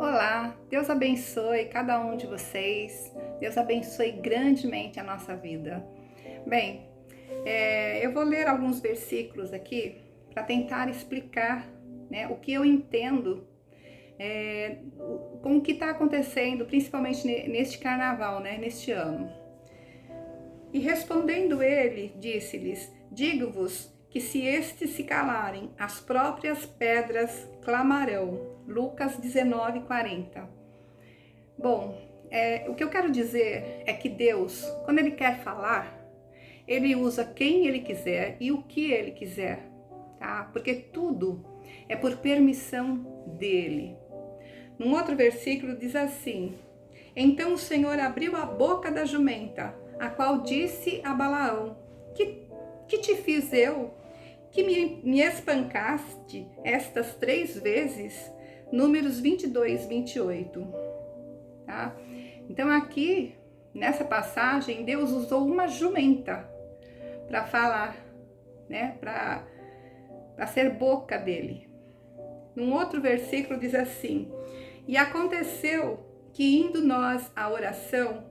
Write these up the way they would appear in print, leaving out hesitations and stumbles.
Olá, Deus abençoe cada um de vocês, Deus abençoe grandemente a nossa vida. Bem, eu vou ler alguns versículos aqui para tentar explicar, né, o que eu entendo com o que está acontecendo, principalmente neste carnaval, né, neste ano. E respondendo ele, disse-lhes: Digo-vos que se estes se calarem, as próprias pedras clamarão. Lucas 19:40. Bom, o que eu quero dizer é que Deus, quando Ele quer falar, Ele usa quem Ele quiser e o que Ele quiser, tá? Porque tudo é por permissão dEle. Num outro versículo diz assim: Então o Senhor abriu a boca da jumenta, a qual disse a Balaão: Que te fiz eu, que me espancaste estas 3 vezes? Números 22:28. Tá? Então aqui, nessa passagem, Deus usou uma jumenta para falar, né? Para ser boca dele. Num outro versículo diz assim: E aconteceu que, indo nós à oração,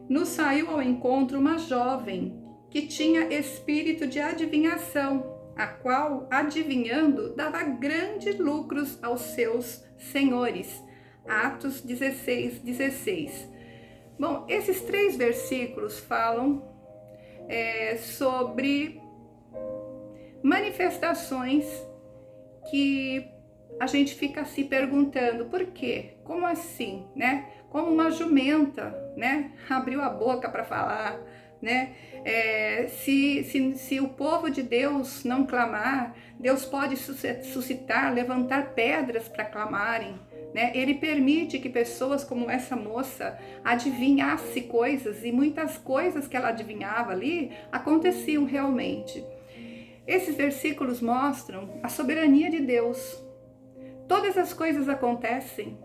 nos saiu ao encontro uma jovem que tinha espírito de adivinhação, a qual, adivinhando, dava grandes lucros aos seus senhores. Atos 16:16. Bom, esses 3 versículos falam sobre manifestações que a gente fica se perguntando: por quê? Como assim, né? Como uma jumenta, né? Abriu a boca para falar, né? Se o povo de Deus não clamar, Deus pode suscitar, levantar pedras para clamarem, né? Ele permite que pessoas como essa moça adivinhasse coisas, e muitas coisas que ela adivinhava ali aconteciam realmente. Esses versículos mostram a soberania de Deus. Todas as coisas acontecem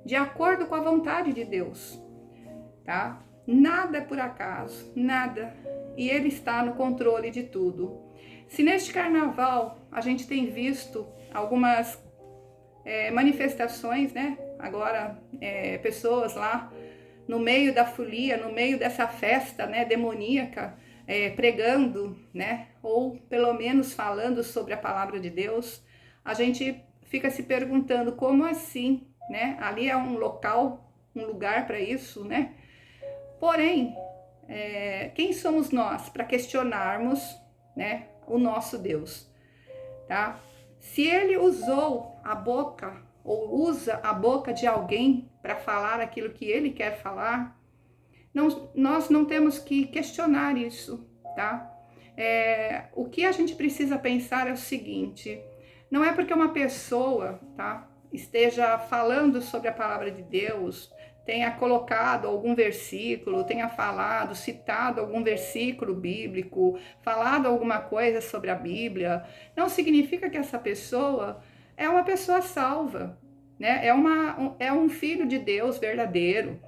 de acordo com a vontade de Deus, tá? Nada é por acaso, nada. E Ele está no controle de tudo. Se neste carnaval a gente tem visto algumas manifestações, né? Agora, pessoas lá no meio da folia, no meio dessa festa, né, demoníaca, pregando, né? Ou pelo menos falando sobre a palavra de Deus, a gente fica se perguntando: como assim, né? Ali é um local, um lugar para isso, né? Porém, quem somos nós para questionarmos, né, o nosso Deus, tá? Se Ele usou a boca ou usa a boca de alguém para falar aquilo que Ele quer falar, nós não temos que questionar isso, tá? O que a gente precisa pensar é o seguinte: não é porque uma pessoa, tá, esteja falando sobre a palavra de Deus, tenha colocado algum versículo, tenha falado, citado algum versículo bíblico, falado alguma coisa sobre a Bíblia, não significa que essa pessoa é uma pessoa salva, né? É um filho de Deus verdadeiro,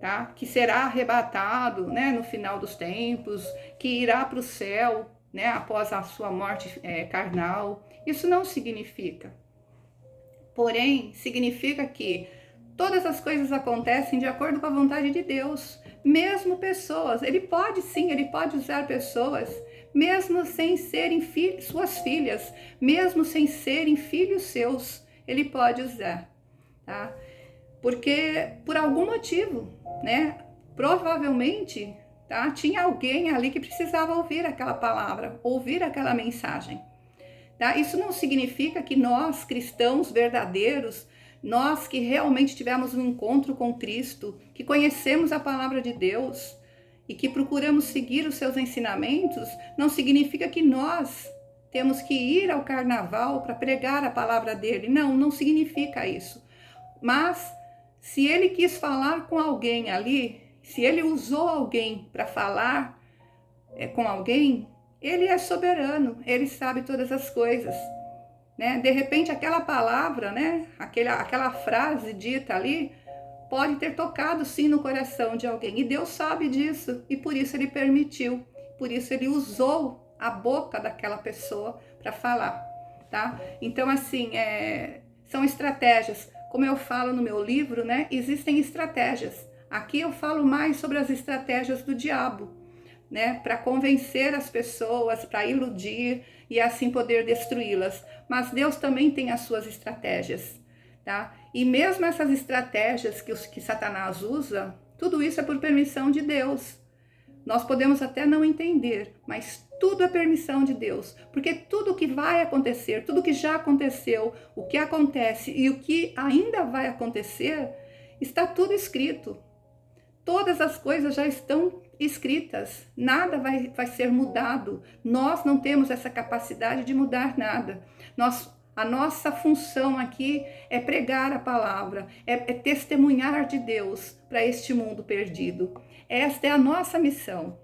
tá? Que será arrebatado, né, no final dos tempos, que irá para o céu, né, após a sua morte carnal. Isso não significa. Porém, significa que todas as coisas acontecem de acordo com a vontade de Deus. Mesmo pessoas, ele pode usar pessoas, mesmo sem serem suas filhas, mesmo sem serem filhos seus, ele pode usar, tá? Porque por algum motivo, né? Provavelmente, tá? Tinha alguém ali que precisava ouvir aquela palavra, ouvir aquela mensagem. Tá? Isso não significa que nós, cristãos verdadeiros, nós que realmente tivemos um encontro com Cristo, que conhecemos a palavra de Deus e que procuramos seguir os seus ensinamentos, não significa que nós temos que ir ao carnaval para pregar a palavra dele. Não, não significa isso. Mas se ele quis falar com alguém ali, se ele usou alguém para falar com alguém, ele é soberano, ele sabe todas as coisas, né? De repente aquela palavra, né? Aquela frase dita ali pode ter tocado sim no coração de alguém, e Deus sabe disso, e por isso ele permitiu, por isso ele usou a boca daquela pessoa para falar, tá? Então assim, são estratégias. como eu falo no meu livro, né, existem estratégias. Aqui eu falo mais sobre as estratégias do diabo, né, para convencer as pessoas, para iludir e assim poder destruí-las. Mas Deus também tem as suas estratégias, tá? E mesmo essas estratégias que Satanás usa, tudo isso é por permissão de Deus. Nós podemos até não entender, mas tudo é permissão de Deus, porque tudo que vai acontecer, tudo que já aconteceu, o que acontece e o que ainda vai acontecer, está tudo escrito. Todas as coisas já estão escritas, nada vai ser mudado. Nós não temos essa capacidade de mudar nada. A nossa função aqui é pregar a palavra, é testemunhar de Deus para este mundo perdido. Esta é a nossa missão.